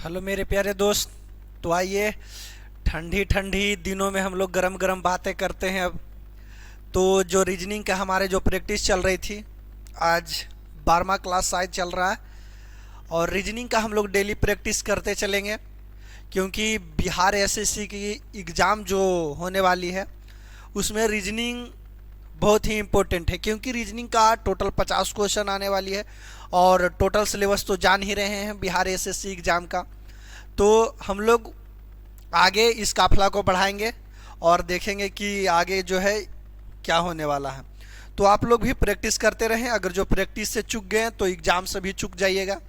Hello मेरे प्यारे दोस्त। तो आइए, ठंडी ठंडी दिनों में हम लोग गरम गरम बातें करते हैं। अब तो जो रीजनिंग का हमारे जो प्रैक्टिस चल रही थी, आज 12वां क्लास शायद चल रहा है, और रीजनिंग का हम लोग डेली प्रैक्टिस करते चलेंगे, क्योंकि बिहार एसएससी की एग्ज़ाम जो होने वाली है उसमें रीजनिंग बहुत ही इम्पोर्टेंट है। क्योंकि रीजनिंग का टोटल 50 क्वेश्चन आने वाली है, और टोटल सिलेबस तो जान ही रहे हैं बिहार एसएससी एग्ज़ाम का। तो हम लोग आगे इस काफिला को बढ़ाएंगे और देखेंगे कि आगे जो है क्या होने वाला है। तो आप लोग भी प्रैक्टिस करते रहें। अगर जो प्रैक्टिस से चूक गए तो एग्ज़ाम से भी चूक जाइएगा।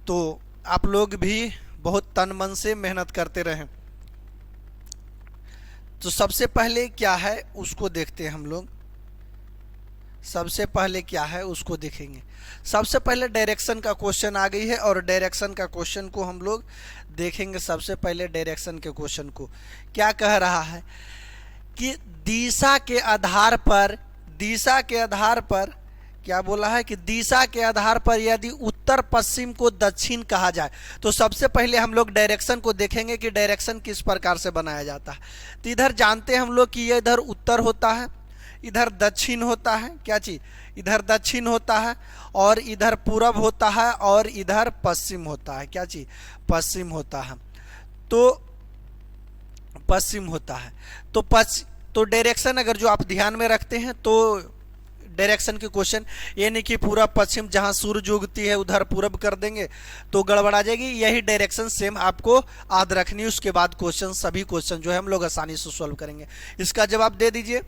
तो आप लोग भी बहुत तन मन से मेहनत करते रहें। तो सबसे पहले क्या है उसको देखते हैं हम लोग। सबसे पहले क्या है उसको देखेंगे। सबसे पहले डायरेक्शन का क्वेश्चन आ गई है, और डायरेक्शन का क्वेश्चन को हम लोग देखेंगे। सबसे पहले डायरेक्शन के क्वेश्चन को क्या कह रहा है कि दिशा के आधार पर क्या बोला है कि दिशा के आधार पर यदि उत्तर पश्चिम को दक्षिण कहा जाए, तो सबसे पहले हम लोग डायरेक्शन को देखेंगे कि डायरेक्शन किस प्रकार से बनाया जाता है। तो इधर जानते हैं हम लोग कि ये इधर उत्तर होता है, इधर दक्षिण होता है। क्या चीज? इधर दक्षिण होता है, और इधर पूरब होता है, और इधर पश्चिम होता है। क्या चीज? पश्चिम होता है। तो पश्चिम होता है। तो डायरेक्शन अगर जो आप ध्यान में रखते हैं तो डायरेक्शन के क्वेश्चन ये नहीं कि पूरा पश्चिम जहां सूरज उगती है उधर पूरब कर देंगे तो गड़बड़ा जाएगी। यही डायरेक्शन सेम आपको याद रखनी है। उसके बाद क्वेश्चन, सभी क्वेश्चन जो है हम लोग आसानी से सॉल्व करेंगे। इसका जवाब दे दीजिए।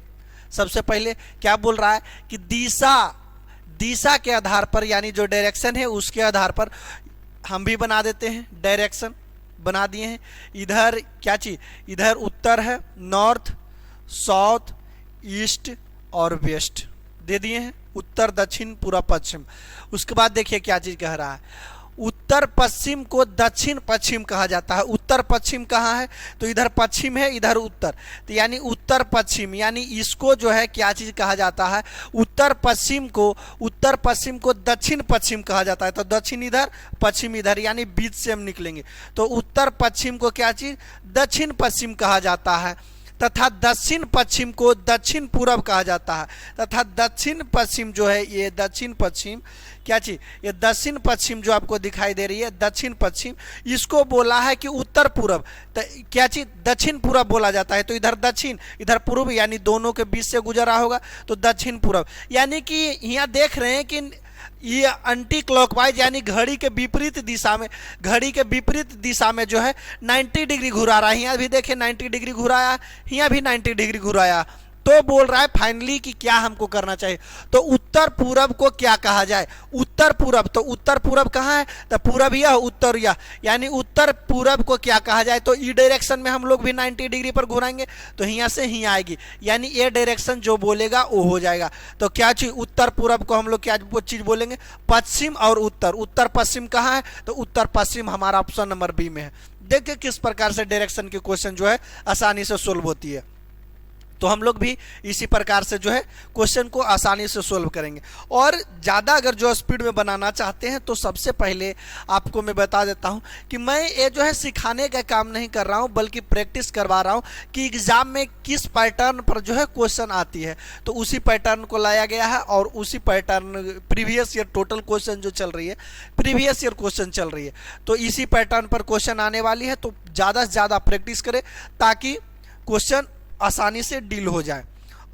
सबसे पहले क्या बोल रहा है कि दिशा के आधार पर, यानी जो डायरेक्शन है उसके आधार पर हम भी बना देते हैं। डायरेक्शन बना दिए हैं। इधर क्या चीज? इधर उत्तर है, नॉर्थ, साउथ, ईस्ट और वेस्ट दे दिए हैं। उत्तर, दक्षिण, पूरा, पश्चिम। उसके बाद देखिए क्या चीज कह रहा है। उत्तर पश्चिम को दक्षिण पश्चिम कहा जाता है। उत्तर पश्चिम कहाँ है? तो इधर पश्चिम है, इधर उत्तर। तो यानी उत्तर पश्चिम, यानी इसको जो है क्या चीज कहा जाता है? उत्तर पश्चिम को दक्षिण पश्चिम कहा जाता है। तो दक्षिण इधर, पश्चिम इधर, यानी बीच से हम निकलेंगे। तो उत्तर पश्चिम को क्या चीज? दक्षिण पश्चिम कहा जाता है। तथा दक्षिण पश्चिम को दक्षिण पूरब कहा जाता है। तथा दक्षिण पश्चिम जो है, ये दक्षिण पश्चिम क्या चीज? ये दक्षिण पश्चिम जो आपको दिखाई दे रही है, दक्षिण पश्चिम, इसको बोला है कि उत्तर पूरब। तो क्या चीज? दक्षिण पूरब बोला जाता है। तो इधर दक्षिण, इधर पूर्व, यानी दोनों के बीच से गुजरा होगा तो दक्षिण पूरब। यानी कि यहाँ देख रहे हैं कि ये एंटी क्लॉकवाइज, यानी घड़ी के विपरीत दिशा में जो है 90 डिग्री घुरा रहा है। यहाँ भी देखिए 90 डिग्री घुराया, यहाँ भी 90 डिग्री घुराया। तो बोल रहा है फाइनली कि क्या हमको करना चाहिए। तो उत्तर पूरब को क्या कहा जाए? उत्तर पूरब। तो उत्तर पूरब कहाँ है? तो पूरब यह, उत्तर यह, यानी उत्तर पूरब को क्या कहा जाए? तो ई डायरेक्शन में हम लोग भी 90 डिग्री पर घुराएंगे तो यहाँ से ही आएगी, यानी ये डायरेक्शन जो बोलेगा वो हो जाएगा। तो क्या चीज? उत्तर पूरब को हम लोग क्या चीज बोलेंगे? पश्चिम और उत्तर। उत्तर पश्चिम कहाँ है? तो उत्तर पश्चिम हमारा ऑप्शन नंबर बी में है। देखिए किस प्रकार से डायरेक्शन के क्वेश्चन जो है आसानी से सोल्व होती है। तो हम लोग भी इसी प्रकार से जो है क्वेश्चन को आसानी से सोल्व करेंगे। और ज़्यादा अगर जो स्पीड में बनाना चाहते हैं तो सबसे पहले आपको मैं बता देता हूं कि मैं ये जो है सिखाने का काम नहीं कर रहा हूं, बल्कि प्रैक्टिस करवा रहा हूं कि एग्ज़ाम में किस पैटर्न पर जो है क्वेश्चन आती है। तो उसी पैटर्न को लाया गया है, और उसी pattern previous year total question जो चल रही है, प्रीवियस ईयर क्वेश्चन चल रही है, तो इसी पैटर्न पर क्वेश्चन आने वाली है। तो ज़्यादा से ज़्यादा प्रैक्टिस करें ताकि क्वेश्चन आसानी से डील हो जाए।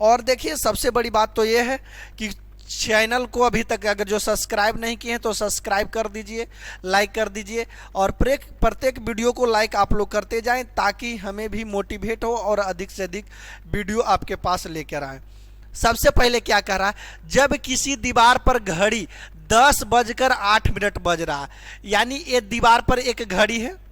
और देखिए सबसे बड़ी बात तो ये है कि चैनल को अभी तक अगर जो सब्सक्राइब नहीं किए हैं तो सब्सक्राइब कर दीजिए, लाइक कर दीजिए, और प्रत्येक वीडियो को लाइक आप लोग करते जाएं ताकि हमें भी मोटिवेट हो और अधिक से अधिक वीडियो आपके पास लेकर आए। सबसे पहले क्या कह रहा है? जब किसी दीवार पर घड़ी 10:08 बज रहा है, यानी ये दीवार पर एक घड़ी है।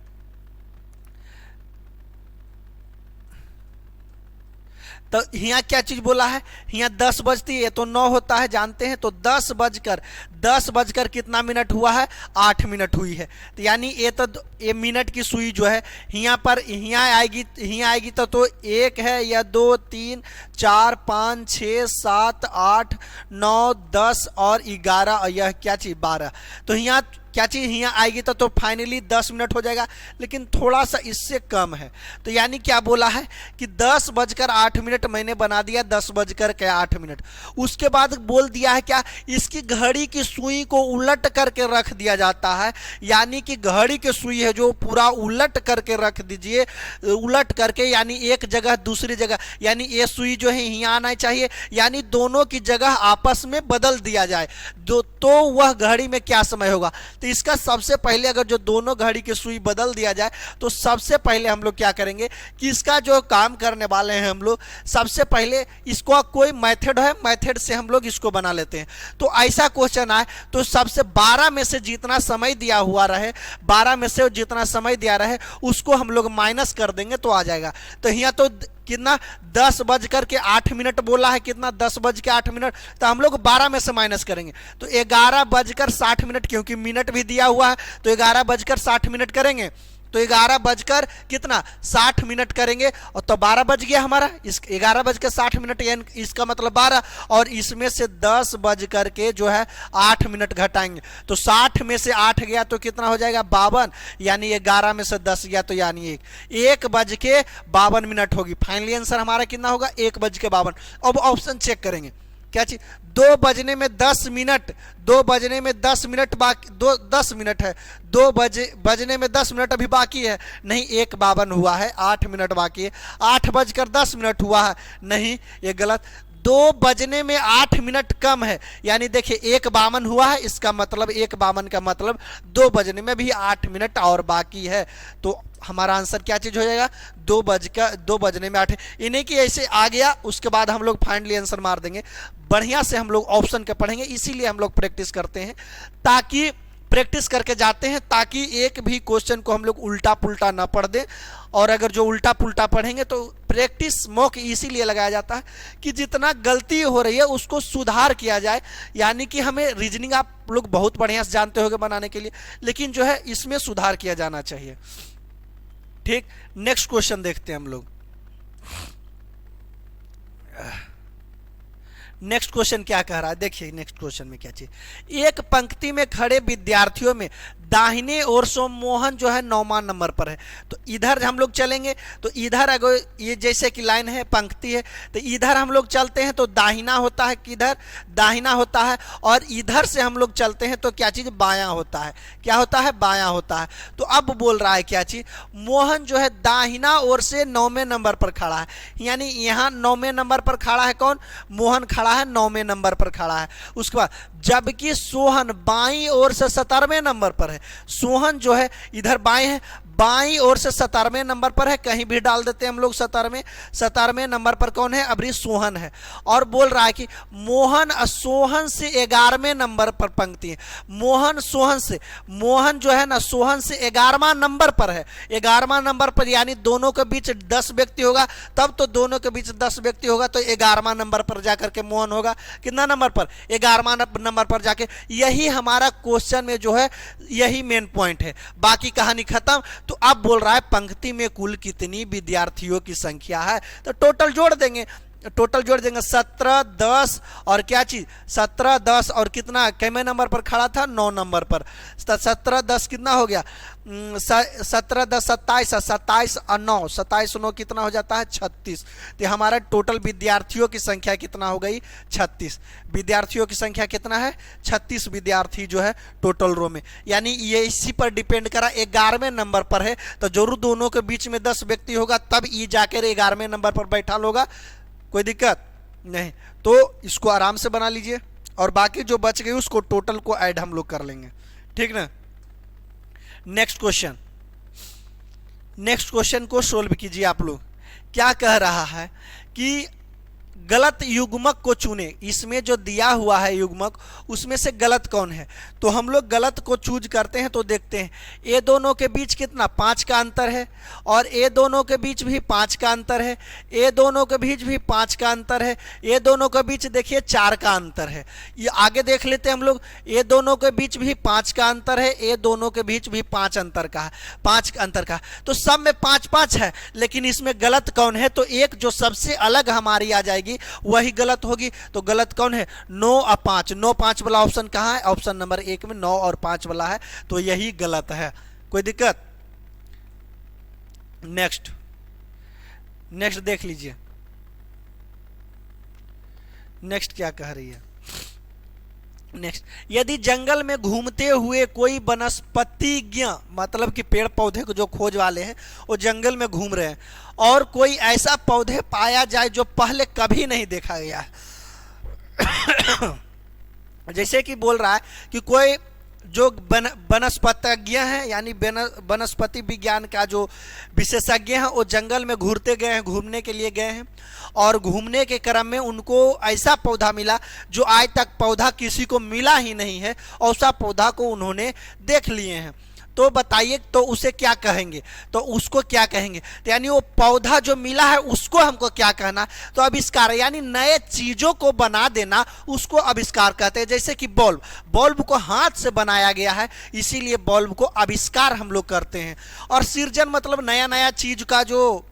तो यहाँ क्या चीज बोला है? यहाँ 10 बजती है तो 9 होता है, जानते हैं। तो 10 बजकर 10 बजकर कितना मिनट हुआ है, 8 मिनट हुई है। तो यानी ये मिनट की सुई जो है यहाँ आएगी तो 1 है या 2 3 4 5 6 7 8 9 10 और 11 और यह क्या चीज 12। तो यहाँ क्या चीज यहाँ आएगी तो फाइनली 10 मिनट हो जाएगा, लेकिन थोड़ा सा इससे कम है। तो यानी क्या बोला है कि 10 बजकर 8 मिनट मैंने बना दिया, 10 बजकर 8 मिनट। उसके बाद बोल दिया है क्या, इसकी घड़ी की सुई को उलट करके रख दिया जाता है। यानी कि घड़ी की सुई है जो पूरा उलट करके रख दीजिए, उलट करके, यानी एक जगह दूसरी जगह, यानी ये सुई जो है यहाँ आना चाहिए, यानी दोनों की जगह आपस में बदल दिया जाए तो वह घड़ी में क्या समय होगा। तो इसका सबसे पहले अगर जो दोनों घड़ी की सुई बदल दिया जाए तो सबसे पहले हम लोग क्या करेंगे कि इसका जो काम करने वाले हैं हम लोग, सबसे पहले इसको कोई मेथड है, मेथड से हम लोग इसको बना लेते हैं। तो ऐसा क्वेश्चन आए तो सबसे 12 में से जितना समय दिया हुआ रहे, 12 में से जितना समय दिया रहे उसको हम लोग माइनस कर देंगे तो आ जाएगा। तो यहाँ तो कितना 10 बजकर के 8 मिनट बोला है, कितना 10 बज के 8 मिनट, तो हम लोग 12 में से माइनस करेंगे तो 11 बजकर 60 मिनट, क्योंकि मिनट भी दिया हुआ है तो 11 बजकर 60 मिनट करेंगे। तो 11 बजकर कितना 60 मिनट करेंगे और तो 12 बज गया हमारा, इस 11 बजकर 60 मिनट, यानी इसका मतलब 12, और इसमें से 10 बजकर के जो है 8 मिनट घटाएंगे तो 60 में से 8 गया तो कितना हो जाएगा 52, यानी 11 में से 10 गया तो यानी 1 बज के 52 मिनट होगी। फाइनली आंसर हमारा कितना होगा 1 बज के 52। अब ऑप्शन चेक करेंगे क्या चीज, 2 बजने में 10 मिनट, 2 बजने में 10 मिनट बाकी, 10 मिनट है, 2 बजने में 10 मिनट अभी बाकी है, नहीं 1:52 हुआ है, 8 मिनट बाकी है। 8 बजकर 10 मिनट हुआ है, नहीं ये गलत, 2 बजने में 8 मिनट कम है, यानी देखिए 1:52 हुआ है, इसका मतलब 1:52 का मतलब 2 बजने में भी 8 मिनट और बाकी है। तो हमारा आंसर क्या चीज हो जाएगा 2 बजने में 8। इन्हीं की ऐसे आ गया, उसके बाद हम लोग फाइनली आंसर मार देंगे। बढ़िया से हम लोग ऑप्शन के पढ़ेंगे, इसीलिए हम लोग प्रैक्टिस करते हैं, ताकि प्रैक्टिस करके जाते हैं ताकि एक भी क्वेश्चन को हम लोग उल्टा पुल्टा ना पढ़ दें। और अगर जो उल्टा पुल्टा पढ़ेंगे तो प्रैक्टिस मॉक इसीलिए लगाया जाता है कि जितना गलती हो रही है उसको सुधार किया जाए। यानी कि हमें रीजनिंग आप लोग बहुत बढ़िया से जानते होंगे बनाने के लिए, लेकिन जो है इसमें सुधार किया जाना चाहिए। ठीक, नेक्स्ट क्वेश्चन देखते हैं हम लोग। नेक्स्ट क्वेश्चन क्या कह रहा है, देखिए नेक्स्ट क्वेश्चन में क्या चीज, एक पंक्ति में खड़े विद्यार्थियों में दाहिने ओर से मोहन जो है 9वां नंबर पर है। तो इधर हम लोग चलेंगे तो इधर अगर ये जैसे कि लाइन है, पंक्ति है, तो इधर हम लोग चलते हैं तो दाहिना होता है, किधर दाहिना होता है, और इधर से हम लोग चलते हैं तो क्या चीज बायां होता है, क्या होता है बायां होता है। तो अब बोल रहा है क्या चीज, मोहन जो है दाहिना ओर से 9वें नंबर पर खड़ा है, यानी यहाँ 9वें नंबर पर खड़ा है, कौन मोहन खड़ा है, 9वें नंबर पर खड़ा है। उसके बाद जबकि सोहन बाईं ओर से 17वें नंबर पर है। सोहन जो है इधर बाएं है, बाईं ओर से 17वें नंबर पर है, कहीं भी डाल देते हैं हम लोग 17वें नंबर पर कौन है, अभी सोहन है। और बोल रहा है कि मोहन सोहन से 11वें नंबर पर पंक्ति है। मोहन सोहन से, मोहन जो है ना सोहन से 11वां नंबर पर है, 11वां नंबर पर, यानी दोनों के बीच 10 व्यक्ति होगा, तब तो दोनों के बीच 10 व्यक्ति होगा तो 11वां नंबर पर जाकर के मोहन होगा, कितना नंबर पर 11वां नंबर पर जाके। यही हमारा क्वेश्चन में जो है यही मेन पॉइंट है, बाकी कहानी खत्म। तो अब बोल रहा है पंक्ति में कुल कितनी विद्यार्थियों की संख्या है, तो टोटल जोड़ देंगे, 17 10 और क्या चीज 17 10 और कितना कितने नंबर पर खड़ा था 9 नंबर पर, 17 10 कितना हो गया 17 10 27, 27 और 9, 27 9 कितना हो जाता है 36। तो हमारा टोटल विद्यार्थियों की संख्या कितना हो गई 36। विद्यार्थियों की संख्या कितना है 36 विद्यार्थी जो है टोटल रो में, यानी ये इसी पर डिपेंड करा 11वें नंबर पर है तो जरूर दोनों के बीच में 10 व्यक्ति होगा, तब ई जाकर 11वें नंबर पर बैठा होगा, कोई दिक्कत नहीं। तो इसको आराम से बना लीजिए और बाकी जो बच गई उसको टोटल को ऐड हम लोग कर लेंगे, ठीक ना। नेक्स्ट क्वेश्चन को सोल्व कीजिए आप लोग। क्या कह रहा है कि गलत युग्मक को चुने। इसमें जो दिया हुआ है युग्मक उसमें से गलत कौन है, तो हम लोग गलत को चूज करते हैं। तो देखते हैं ये दोनों के बीच कितना 5 का अंतर है, और ये दोनों के बीच भी 5 का अंतर है, ये दोनों के बीच भी 5 का अंतर है, ये दोनों के बीच देखिए 4 का अंतर है। ये आगे देख लेते हैं हम लोग, ये दोनों के बीच भी 5 का अंतर है, ये दोनों के बीच भी 5 अंतर का है, 5 अंतर का। तो सब में 5-5 है, लेकिन इसमें गलत कौन है, तो एक जो सबसे अलग हमारी आ जाएगी वही गलत होगी। तो गलत कौन है, 9 और 5। 9 5 वाला ऑप्शन कहां है, ऑप्शन नंबर 1 में 9 और 5 वाला है, तो यही गलत है। कोई दिक्कत? नेक्स्ट देख लीजिए, नेक्स्ट क्या कह रही है। नेक्स्ट, यदि जंगल में घूमते हुए कोई वनस्पतिज्ञ, मतलब कि पेड़ पौधे को जो खोज वाले हैं वो जंगल में घूम रहे हैं, और कोई ऐसा पौधे पाया जाए जो पहले कभी नहीं देखा गया है जैसे कि बोल रहा है कि कोई जो वनस्पतिज्ञ हैं, यानी वनस्पति विज्ञान का जो विशेषज्ञ हैं, वो जंगल में घूमते गए हैं, घूमने के लिए गए हैं, और घूमने के क्रम में उनको ऐसा पौधा मिला जो आज तक पौधा किसी को मिला ही नहीं है, और उस पौधा को उन्होंने देख लिए हैं। तो बताइए, तो उसे क्या कहेंगे, तो उसको क्या कहेंगे, तो यानी वो पौधा जो मिला है उसको हमको क्या कहना, तो आविष्कार, यानी नए चीजों को बना देना, उसको आविष्कार कहते हैं। जैसे कि बल्ब को हाथ से बनाया गया है, इसीलिए बल्ब को आविष्कार हम लोग करते हैं। और सृजन मतलब नया नया चीज का जो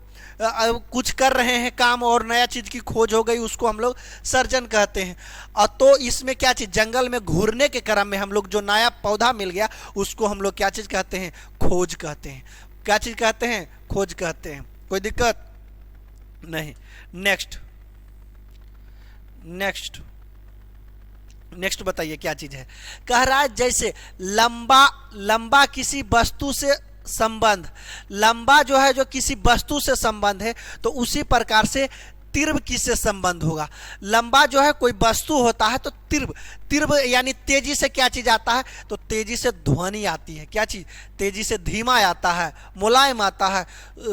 कुछ कर रहे हैं काम, और नया चीज की खोज हो गई, उसको हम लोग सर्जन कहते हैं। और तो इसमें क्या चीज, जंगल में घूरने के क्रम में हम लोग जो नया पौधा मिल गया उसको हम लोग क्या चीज कहते हैं, खोज कहते हैं। क्या चीज कहते हैं, खोज कहते हैं। कोई दिक्कत नहीं। नेक्स्ट बताइए क्या चीज है। कह रहा है जैसे लंबा किसी वस्तु से संबंध, लंबा जो है जो किसी वस्तु से संबंध है, तो उसी प्रकार से तीव्र किससे संबंध होगा। लंबा जो है कोई वस्तु होता है, तो तीव्र यानी तेजी से क्या चीज आता है, तो तेजी से ध्वनि आती है। क्या चीज, तेजी से धीमा आता है, मुलायम आता है,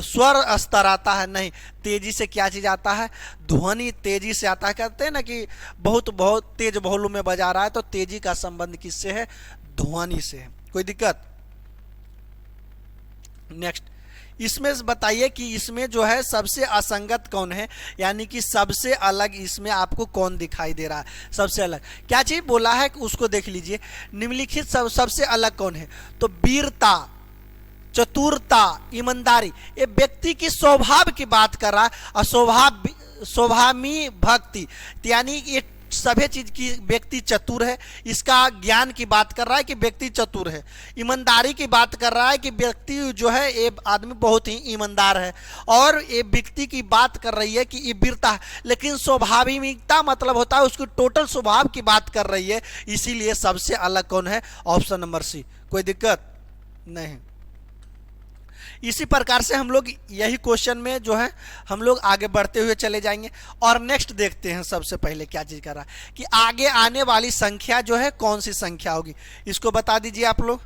स्वर स्तर आता है, नहीं, तेजी से क्या चीज आता है, ध्वनि तेजी से आता है। कहते हैं ना कि बहुत तेज वॉल्यूम में बजा रहा है, तो तेजी का संबंध किससे है, ध्वनि से है। कोई दिक्कत? नेक्स्ट, इसमें बताइए कि इसमें जो है सबसे असंगत कौन है, यानी कि सबसे अलग इसमें आपको कौन दिखाई दे रहा है, सबसे अलग क्या चीज बोला है, उसको देख लीजिए। निम्नलिखित सबसे अलग कौन है, तो वीरता, चतुरता, ईमानदारी। ये व्यक्ति की स्वभाव की बात कर रहा है, और स्वभावी भक्ति, यानी ये सभी चीज की व्यक्ति चतुर है, इसका ज्ञान की बात कर रहा है कि व्यक्ति चतुर है। ईमानदारी की बात कर रहा है कि व्यक्ति जो है ये आदमी बहुत ही ईमानदार है, और ये व्यक्ति की बात कर रही है कि ये वीरता है। लेकिन स्वाभाविकता मतलब होता है उसकी टोटल स्वभाव की बात कर रही है, इसीलिए सबसे अलग कौन है, ऑप्शन नंबर सी। कोई दिक्कत नहीं। इसी प्रकार से हम लोग यही क्वेश्चन में जो है हम लोग आगे बढ़ते हुए चले जाएंगे। और नेक्स्ट देखते हैं, सबसे पहले क्या चीज कर रहा है कि आगे आने वाली संख्या जो है कौन सी संख्या होगी, इसको बता दीजिए आप लोग।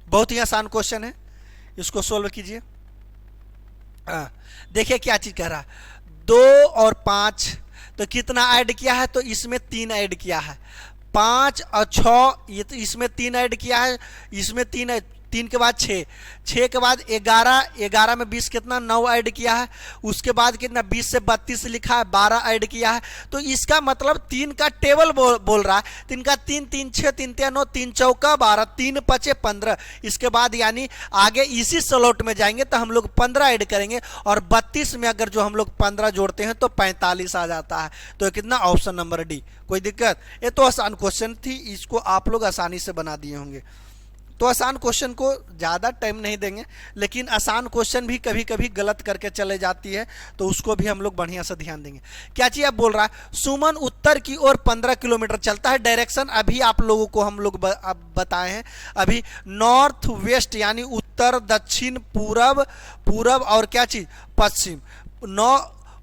बहुत ही आसान क्वेश्चन है, इसको सोल्व कीजिए। देखिए क्या चीज कर रहा है, 2 और 5, तो कितना ऐड किया है, तो इसमें 3 ऐड किया है। 5 और 6, ये तो इसमें 3 ऐड किया है, इसमें 3 के बाद 6 के बाद 11 में 20 कितना 9 ऐड किया है। उसके बाद कितना 20 से 32 लिखा है, 12 ऐड किया है। तो इसका मतलब 3 का टेबल बोल रहा है। 3 का 3 3 6 3 3 9 3 चौका 12 3 5 15। इसके बाद यानी आगे इसी स्लॉट में जाएंगे तो हम लोग 15 ऐड करेंगे, और 32 में अगर जो हम लोग 15 जोड़ते हैं तो 45 आ जाता है। तो कितना, ऑप्शन नंबर डी। कोई दिक्कत? ये तो आसान क्वेश्चन थी, इसको आप लोग आसानी से बना दिए होंगे। तो आसान क्वेश्चन को ज़्यादा टाइम नहीं देंगे, लेकिन आसान क्वेश्चन भी कभी कभी गलत करके चले जाती है, तो उसको भी हम लोग बढ़िया से ध्यान देंगे। क्या चीज़ अब बोल रहा है, सुमन उत्तर की ओर 15 किलोमीटर चलता है। डायरेक्शन अभी आप लोगों को हम लोग बताए हैं, अभी नॉर्थ वेस्ट यानी उत्तर दक्षिण पूरब और क्या चीज़, पश्चिम।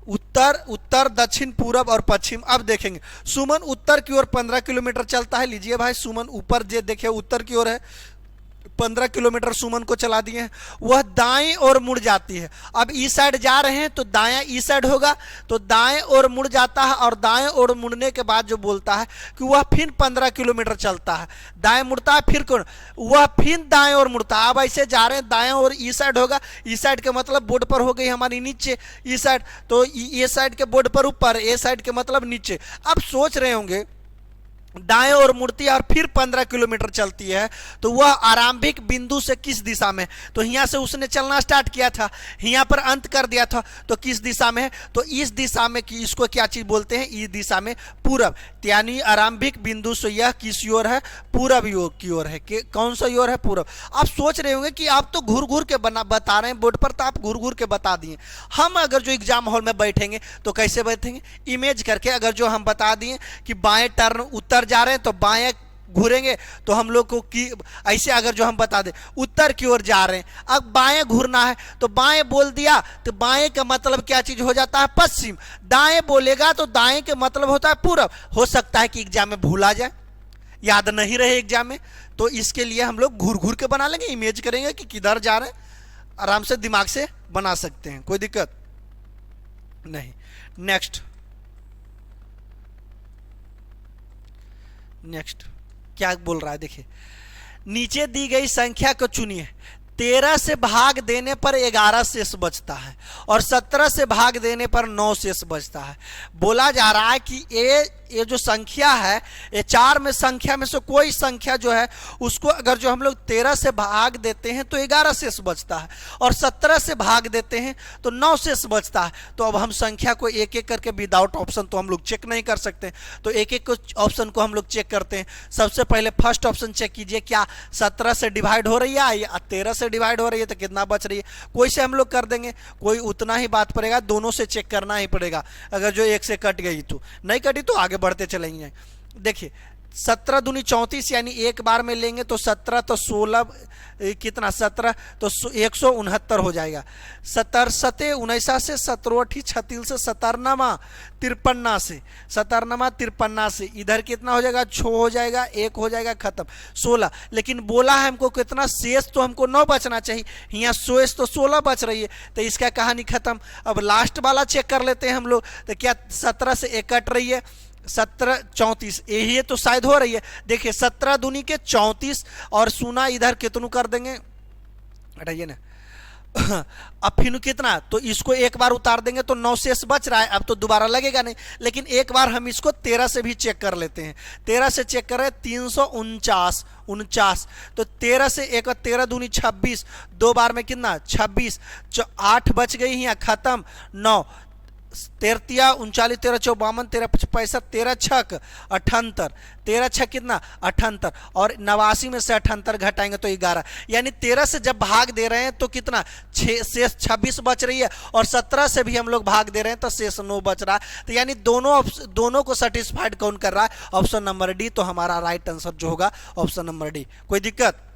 उत्तर दक्षिण पूरब और पश्चिम। अब देखेंगे सुमन उत्तर की ओर 15 किलोमीटर चलता है। लीजिए भाई, सुमन ऊपर जे देखे उत्तर की ओर है, 15 किलोमीटर सुमन को चला दिए हैं, वह दाएं और मुड़ जाती है। अब इस साइड जा रहे हैं तो दायां इस साइड होगा, तो दाएं और मुड़ जाता है, और दाएं और मुड़ने के बाद जो बोलता है कि वह फिर 15 किलोमीटर चलता है, दाएं मुड़ता है, फिर वह फिर दाएं और मुड़ता है। अब ऐसे जा रहे हैं, दाएं और इस साइड होगा, इस साइड के मतलब बोर्ड पर हो गई हमारी नीचे, इस साइड तो ये साइड के बोर्ड पर ऊपर, ये साइड के मतलब नीचे। अब सोच रहे होंगे दाएं और मुड़ती है और फिर 15 किलोमीटर चलती है, तो वह आरंभिक बिंदु से किस दिशा में, तो यहाँ से उसने चलना स्टार्ट किया था, यहाँ पर अंत कर दिया था, तो किस दिशा में है, तो इस दिशा में, कि इसको क्या चीज बोलते हैं, इस दिशा में पूरब, यानी आरंभिक बिंदु से यह किस ओर है, पूरब की ओर है। कौन सा ओर है, पूरब। आप सोच रहे होंगे कि आप तो घूर घूर के बता रहे हैं बोर्ड पर, तो आप घूर घूर के बता दिए। हम अगर जो एग्जाम हॉल में बैठेंगे तो कैसे बैठेंगे, इमेज करके। अगर जो हम बता दिए कि बाएं टर्न उत्तर जा रहे हैं तो बाएं घूरेंगे, तो हम लोग को कि ऐसे अगर जो हम बता दें उत्तर की ओर जा रहे हैं, अब बाएं घूरना है तो बाएं बोल दिया, तो बाएं का मतलब क्या चीज हो जाता है, पश्चिम। दाएं बोलेगा तो दाएं के मतलब होता है पूरब। हो सकता है कि एग्जाम में भूला जाए, याद नहीं रहे एग्जाम में, तो इसके लिए हम लोग घूर घूर के बना लेंगे, इमेज करेंगे कि किधर जा रहे हैं, आराम से दिमाग से बना सकते हैं, कोई दिक्कत नहीं। नेक्स्ट क्या बोल रहा है, देखिए, नीचे दी गई संख्या को चुनिए। 13 से भाग देने पर 11 शेष बचता है और 17 से भाग देने पर 9 शेष बचता है। बोला जा रहा है कि ये जो संख्या है, ये 4 में संख्या में से कोई संख्या जो है उसको अगर जो हम लोग 13 से भाग देते हैं तो 11 शेष बचता है, और 17 से भाग देते हैं तो 9 शेष बचता है। तो अब हम संख्या को एक एक करके विदाउट ऑप्शन तो हम लोग चेक नहीं कर सकते, तो एक एक ऑप्शन को हम लोग चेक करते हैं। सबसे पहले फर्स्ट ऑप्शन चेक कीजिए, क्या 17 से डिवाइड हो रही है या 13 से डिवाइड हो रही है, तो कितना बच रही है। कोई से हम लोग कर देंगे, कोई उतना ही बात पड़ेगा, दोनों से चेक करना ही पड़ेगा। अगर जो एक से कट गई तो नहीं कटी तो आगे बढ़ते चलेंगे। देखिए 17 दूनी 34, यानी एक बार में लेंगे तो 17 तो 16 कितना, 17 तो 169 हो जाएगा। 17 19 से 17 36 से 17 53 से 17 से इधर कितना हो जाएगा, 6 हो जाएगा, 1 हो जाएगा, खत्म 16। लेकिन बोला है हमको कितना शेष, तो हमको 9 बचना चाहिए, यहाँ शेष तो 16 बच रही है, तो इसका कहानी खत्म। अब लास्ट वाला चेक कर लेते हैं हम लोग, तो क्या 17 से 1 कट रही है, 17 34, यही तो शायद हो रही है। देखिए 17 दूनी के 34 और सुना इधर कितनू कर देंगे, हटाइए ना। अब फिर कितना, तो इसको एक बार उतार देंगे तो 9 शेष बच रहा है, अब तो दोबारा लगेगा नहीं। लेकिन एक बार हम इसको 13 से भी चेक कर लेते हैं। 13 से चेक करें 349, तो 13 से 1 13 दूनी 26, 2 बार में कितना 26, 8 बच गई यहाँ, खत्म 9, 13 39 13 54 13 65 13 छक 78, 13 छक कितना 78, और 89 में से 78 घटाएंगे तो 11, यानी 13 से जब भाग दे रहे हैं तो कितना शेष 26 बच रही है, और 17 से भी हम लोग भाग दे रहे हैं तो शेष 9 बच रहा है। तो यानी दोनों को सेटिस्फाइड कौन कर रहा है, ऑप्शन नंबर डी। तो हमारा राइट आंसर जो होगा ऑप्शन नंबर डी। कोई दिक्कत,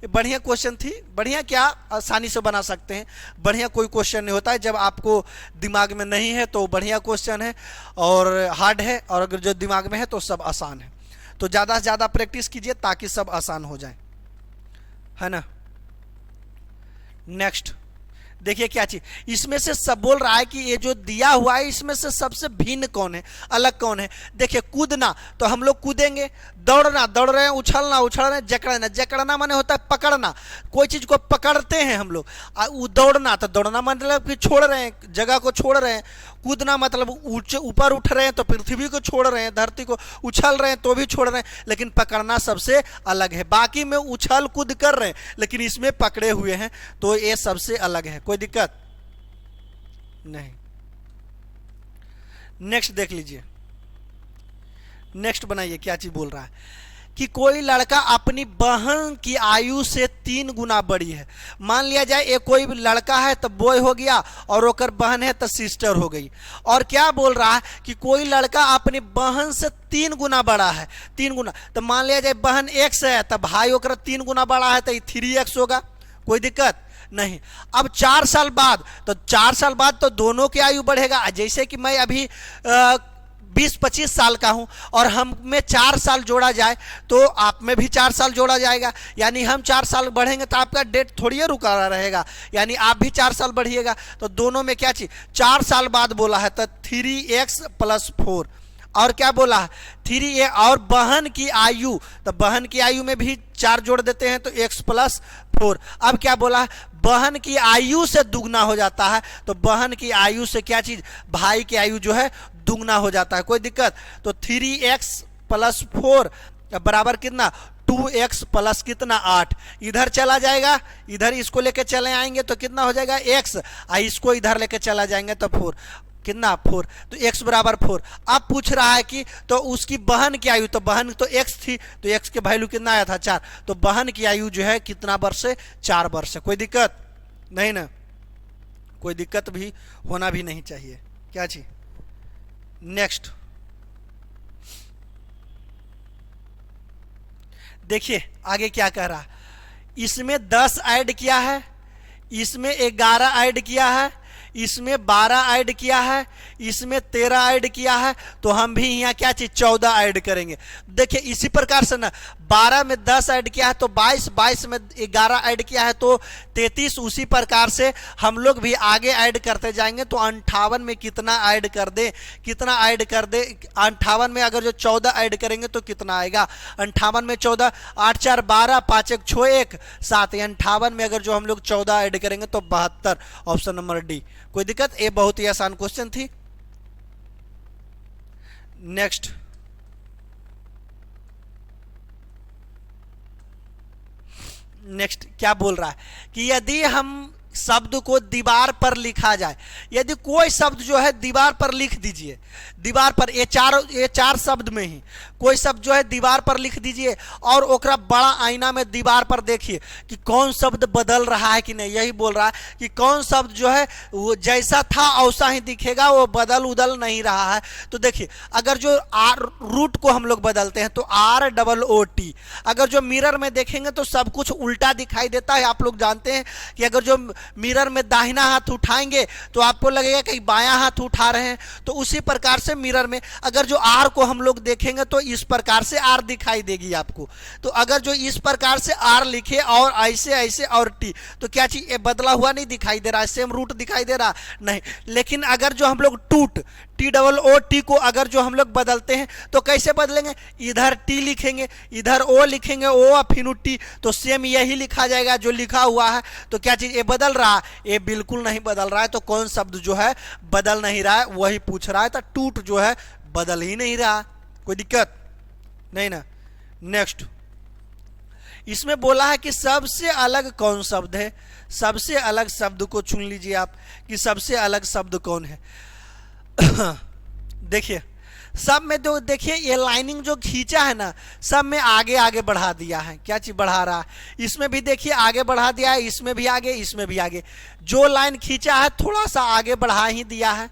बढ़िया क्वेश्चन थी, बढ़िया क्या आसानी से बना सकते हैं। बढ़िया कोई क्वेश्चन नहीं होता है, जब आपको दिमाग में नहीं है तो बढ़िया क्वेश्चन है और हार्ड है, और अगर जो दिमाग में है तो सब आसान है। तो ज़्यादा से ज़्यादा प्रैक्टिस कीजिए ताकि सब आसान हो जाए, है ना। नेक्स्ट देखिए क्या चीज इसमें से सब बोल रहा है कि ये जो दिया हुआ है इसमें से सबसे भिन्न कौन है, अलग कौन है। देखिए कूदना, तो हम लोग कूदेंगे। दौड़ना, दौड़ रहे हैं। उछलना, उछल रहे हैं। जकड़ना, जकड़ना माने होता है पकड़ना, कोई चीज को पकड़ते हैं हम लोग। दौड़ना, तो दौड़ना मतलब कि छोड़ रहे हैं, जगह को छोड़ रहे हैं। कूदना मतलब ऊपर उठ रहे हैं तो पृथ्वी को छोड़ रहे हैं, धरती को उछल रहे हैं तो भी छोड़ रहे हैं। लेकिन पकड़ना सबसे अलग है। बाकी में उछल कूद कर रहे हैं लेकिन इसमें पकड़े हुए हैं, तो ये सबसे अलग है। कोई दिक्कत नहीं। नेक्स्ट देख लीजिए, नेक्स्ट बनाइए क्या चीज बोल रहा है कि कोई लड़का अपनी बहन की आयु से 3 गुना बड़ी है। मान लिया जाए ये कोई लड़का है तो बॉय हो गया, और ओकर बहन है तो सिस्टर हो गई। और क्या बोल रहा है कि कोई लड़का अपनी बहन से 3 गुना बड़ा है। 3 गुना, तो मान लिया जाए बहन x है तो भाई ओकर 3 गुना बड़ा है तो 3x होगा। कोई दिक्कत नहीं। अब 4 साल बाद, तो 4 साल बाद तो दोनों की आयु बढ़ेगा। जैसे कि मैं अभी 20-25 साल का हूं और हम में 4 साल जोड़ा जाए तो आप में भी 4 साल जोड़ा जाएगा, यानी हम 4 साल बढ़ेंगे तो आपका डेट थोड़ी रुका रहेगा, यानी आप भी 4 साल बढ़िएगा। तो दोनों में क्या चीज 4 साल बाद बोला है तो 3x + 4 और क्या बोला है 3a और बहन की आयु, तो बहन की आयु में भी 4 जोड़ देते हैं तो x + 4। अब क्या बोला है बहन की आयु से दुगना हो जाता है, तो बहन की आयु से क्या चीज भाई की आयु जो है दुगना हो जाता है। कोई दिक्कत? तो 3x + 4 बराबर कितना 2x + कितना 8, इधर चला जाएगा, इधर इसको लेके चले आएंगे तो कितना हो जाएगा x, इसको इधर लेके चला जाएंगे तो 4, कितना 4, तो x बराबर 4। अब पूछ रहा है कि तो उसकी बहन की आयु, तो बहन तो x थी तो x के वैल्यू कितना आया था 4, तो बहन की आयु जो है कितना वर्ष है 4 वर्ष है। कोई दिक्कत नहीं ना, कोई दिक्कत भी होना भी नहीं चाहिए। क्या चीज नेक्स्ट देखिए आगे क्या कह रहा है, इसमें 10 ऐड किया है, इसमें 11 ऐड किया है, इसमें 12 ऐड किया है, इसमें 13 ऐड किया है, तो हम भी यहाँ क्या चीज 14 ऐड करेंगे। देखिए इसी प्रकार से ना 12 में 10 ऐड किया है तो 22, 22 में 11 ऐड किया है तो 33, उसी प्रकार से हम लोग भी आगे ऐड करते जाएंगे। तो 58 में कितना ऐड कर दे, कितना ऐड कर दे 58 में अगर जो 14 ऐड करेंगे तो कितना आएगा 58 में 14, 8 4 12, 5 1 6 1 7, 58 में अगर जो हम लोग 14 ऐड करेंगे तो 72, ऑप्शन नंबर डी। कोई दिक्कत? ये बहुत ही आसान क्वेश्चन थी। नेक्स्ट क्या बोल रहा है कि यदि हम शब्द को दीवार पर लिखा जाए, यदि कोई शब्द जो है दीवार पर लिख दीजिए, दीवार पर ये चार शब्द में ही कोई शब्द जो है दीवार पर लिख दीजिए और ओकरा बड़ा आईना में दीवार पर देखिए कि कौन शब्द बदल रहा है कि नहीं। यही बोल रहा है कि कौन शब्द जो है वो जैसा था वैसा ही दिखेगा, वो बदल उदल नहीं रहा है। तो देखिए अगर जो आर रूट को हम लोग बदलते हैं तो ROOT, अगर जो मिरर में देखेंगे तो सब कुछ उल्टा दिखाई देता है। आप लोग जानते हैं कि अगर जो मिरर में दाहिना हाथ उठाएंगे तो आपको लगेगा कि बायां हाथ उठा रहे हैं, तो उसी प्रकार से मिरर में अगर जो आर को हम लोग देखेंगे तो इस प्रकार से आर दिखाई देगी आपको। तो अगर जो इस प्रकार से आर लिखे और ऐसे ऐसे और टी, तो क्या चीज ये बदला हुआ नहीं दिखाई दे रहा है, सेम रूट दिखाई दे रहा नहीं। लेकिन अगर जो हम लोग TOOT को अगर जो हम लोग बदलते हैं तो कैसे बदलेंगे, इधर टी लिखेंगे, इधर ओ लिखेंगे, ओ और फिर टी, तो सेम यही लिखा जाएगा जो लिखा हुआ है। तो क्या चीज ये बदल रहा है? ये बिल्कुल नहीं बदल रहा है। तो कौन शब्द जो है बदल नहीं रहा है वही पूछ रहा है। तो टूट जो है बदल ही नहीं रहा। कोई दिक्कत नहीं ना। नेक्स्ट इसमें बोला है कि सबसे अलग कौन शब्द है, सबसे अलग शब्द को चुन लीजिए आप कि सबसे अलग शब्द कौन है। देखिए सब में जो देखिए ये लाइनिंग जो खींचा है ना, सब में आगे आगे बढ़ा दिया है। क्या चीज बढ़ा रहा है? इसमें भी देखिए आगे बढ़ा दिया है, इसमें भी आगे, इसमें भी आगे। जो लाइन खींचा है थोड़ा सा आगे बढ़ा ही दिया है,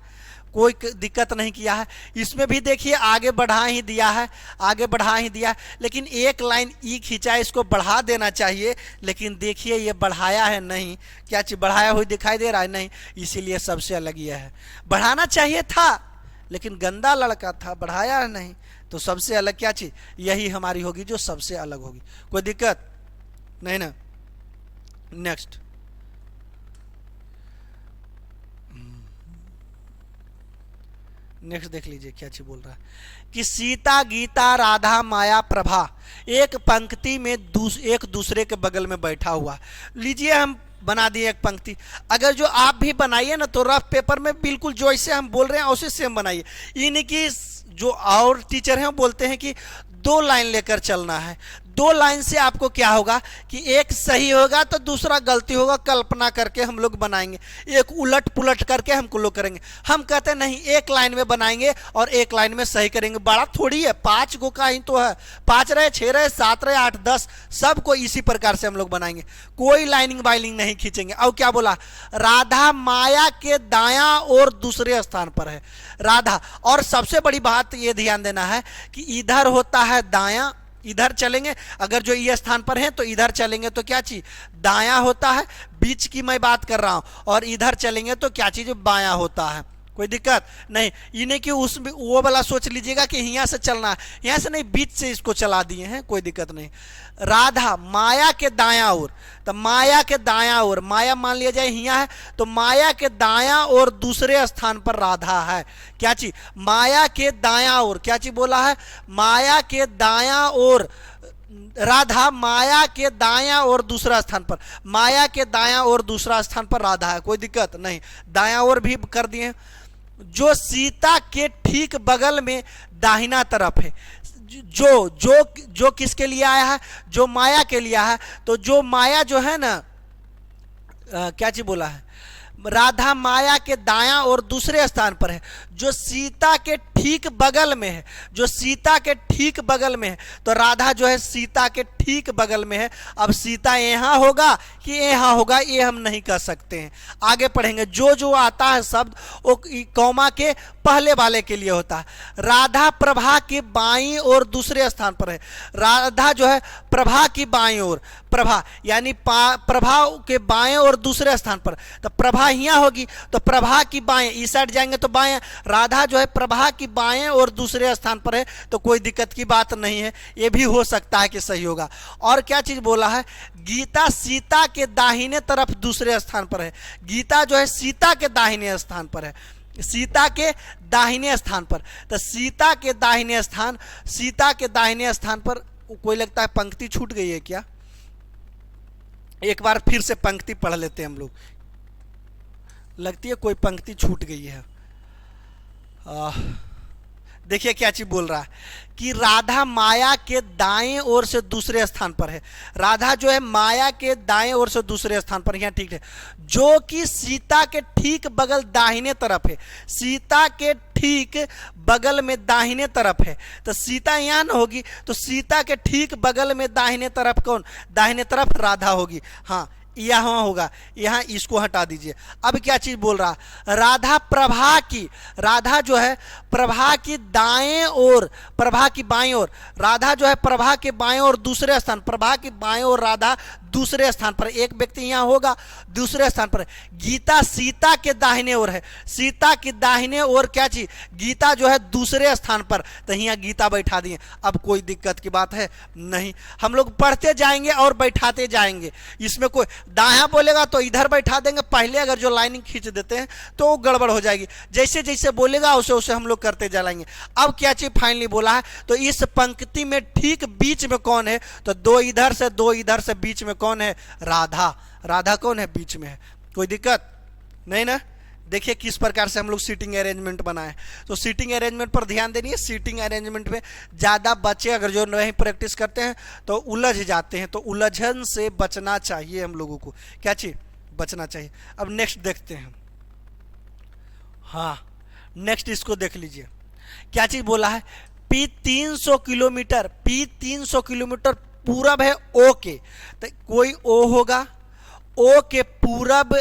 कोई दिक्कत नहीं किया है। इसमें भी देखिए आगे बढ़ा ही दिया है, आगे बढ़ा ही दिया है। लेकिन एक लाइन ई खींचा है, इसको बढ़ा देना चाहिए, लेकिन देखिए ये बढ़ाया है नहीं। क्या चीज बढ़ाया हुई दिखाई दे रहा है? नहीं, इसीलिए सबसे अलग ये है। बढ़ाना चाहिए था लेकिन गंदा लड़का था, बढ़ाया नहीं। तो सबसे अलग क्या चीज यही हमारी होगी जो सबसे अलग होगी। कोई दिक्कत नहीं ना। नेक्स्ट देख लीजिए क्या चीज बोल रहा है कि सीता गीता राधा माया प्रभा एक पंक्ति में एक दूसरे के बगल में बैठा हुआ। लीजिए हम बना दिए एक पंक्ति। अगर जो आप भी बनाइए ना तो रफ पेपर में बिल्कुल जो ऐसे हम बोल रहे हैं उसे सेम बनाइए। इनकी जो और टीचर हैं वो बोलते हैं कि 2 लाइन लेकर चलना है। 2 लाइन से आपको क्या होगा कि एक सही होगा तो दूसरा गलती होगा, कल्पना करके हम लोग बनाएंगे। एक उलट पुलट करके हमको लोग करेंगे। हम कहते हैं नहीं, एक लाइन में बनाएंगे और एक लाइन में सही करेंगे। बड़ा थोड़ी है, 5 गो का ही तो है। 5 रहे, 6 रहे, 7 रहे, 8 10, सबको इसी प्रकार से हम लोग बनाएंगे। कोई लाइनिंग बाइनिंग नहीं खींचेंगे। और क्या बोला? राधा माया के दायां और दूसरे स्थान पर है राधा। और सबसे बड़ी बात ये ध्यान देना है कि इधर होता है दायां, इधर चलेंगे। अगर जो ये स्थान पर है तो इधर चलेंगे तो क्या चीज दायां होता है, बीच की मैं बात कर रहा हूं। और इधर चलेंगे तो क्या चीज बायां होता है। कोई दिक्कत नहीं। ये नहीं कि उस वो वाला सोच लीजिएगा कि यहाँ से चलना है, यहाँ से नहीं, बीच से इसको चला दिए हैं, कोई दिक्कत नहीं। राधा माया के दायां ओर, तो माया के दायां ओर, माया मान लिया जाए यहाँ है, तो माया के दायां ओर दूसरे स्थान पर राधा है। क्या चीज? माया के दायां ओर, क्या चीज बोला है? माया के दायां ओर राधा, माया के दायां और दूसरा स्थान पर, माया के दायां और दूसरा स्थान पर राधा है, कोई दिक्कत नहीं। दायां ओर भी कर दिए। जो सीता के ठीक बगल में दाहिना तरफ है, जो जो जो किसके लिए आया है? जो माया के लिए है। तो जो माया जो है ना, क्या चीज बोला है? राधा माया के दायां और दूसरे स्थान पर है, जो सीता के ठीक बगल में है, जो सीता के ठीक बगल में है। तो राधा जो है सीता के ठीक बगल में है। अब सीता यहाँ होगा कि यहाँ होगा, ये हम नहीं कह सकते हैं, आगे पढ़ेंगे। जो जो आता है शब्द वो कौमा के पहले वाले के लिए होता है। राधा प्रभा के बाईं और दूसरे स्थान पर है। राधा जो है प्रभा की बाईं ओर, प्रभा यानी प्रभा के बाएं और दूसरे स्थान पर, तो प्रभा यहाँ होगी, तो प्रभा की बाएं, इस साइड जाएंगे तो बाएं। राधा जो है प्रभा की बाएं और दूसरे स्थान पर है, तो कोई दिक्कत की बात नहीं है, ये भी हो सकता है कि सही होगा। और क्या चीज बोला है? गीता सीता के दाहिने तरफ दूसरे स्थान पर है। गीता जो है सीता के दाहिने स्थान पर है, सीता के दाहिने स्थान पर। तो सीता के दाहिने स्थान, सीता के दाहिने स्थान पर, कोई लगता है पंक्ति छूट गई है क्या? एक बार फिर से पंक्ति पढ़ लेते हैं हम लोग, लगती है कोई पंक्ति छूट गई है। देखिए क्या चीज बोल रहा है कि राधा माया के दाएं ओर से दूसरे स्थान पर है। राधा जो है माया के दाएं ओर से दूसरे स्थान पर, यहाँ ठीक है, जो कि सीता के ठीक बगल दाहिने तरफ है। सीता के ठीक बगल में दाहिने तरफ है, तो सीता यहाँ न होगी, तो सीता के ठीक बगल में दाहिने तरफ कौन? दाहिने तरफ राधा होगी। हाँ, यहाँ होगा, यहाँ इसको हटा दीजिए। अब क्या चीज बोल रहा? राधा प्रभा की, राधा जो है प्रभा की दाएं ओर, प्रभा की बाएं ओर, राधा जो है प्रभा के बाएं ओर दूसरे स्थान, प्रभा की बाएं ओर राधा दूसरे स्थान पर, एक व्यक्ति यहाँ होगा दूसरे स्थान पर। गीता सीता के दाहिने ओर है, सीता की दाहिने ओर क्या चीज? गीता जो है दूसरे स्थान पर, तो यहाँ गीता बैठा दिए। अब कोई दिक्कत की बात है नहीं, हम लोग पढ़ते जाएंगे और बैठाते जाएंगे, इसमें कोई दायां बोलेगा तो इधर बैठा देंगे, पहले अगर जो लाइनिंग खींच देते हैं तो वो गड़बड़ हो जाएगी। जैसे जैसे बोलेगा उसे उसे हम लोग करते जाएंगे। अब क्या चीज फाइनली बोला है? तो इस पंक्ति में ठीक बीच में कौन है? तो दो इधर से दो इधर से, बीच में कौन है? राधा। राधा कौन है? बीच में है, कोई दिक्कत नहीं ना। देखिए किस प्रकार से हम लोग सीटिंग अरेंजमेंट बनाए। तो सीटिंग अरेंजमेंट पर ध्यान देनी है। सीटिंग अरेंजमेंट में ज़्यादा बच्चे अगर जो नहीं प्रैक्टिस करते हैं तो उलझ जाते हैं, तो उलझन से बचना चाहिए हम लोगों को। क्या चीज? बचना चाहिए। अब नेक्स्ट देखते हैं। हाँ, नेक्स्ट इसको देख लीजिए, क्या चीज बोला है? P 300 किलोमीटर, P 300 किलोमीटर पूरब है ओ के, तो कोई ओ होगा, ओ के पूरब,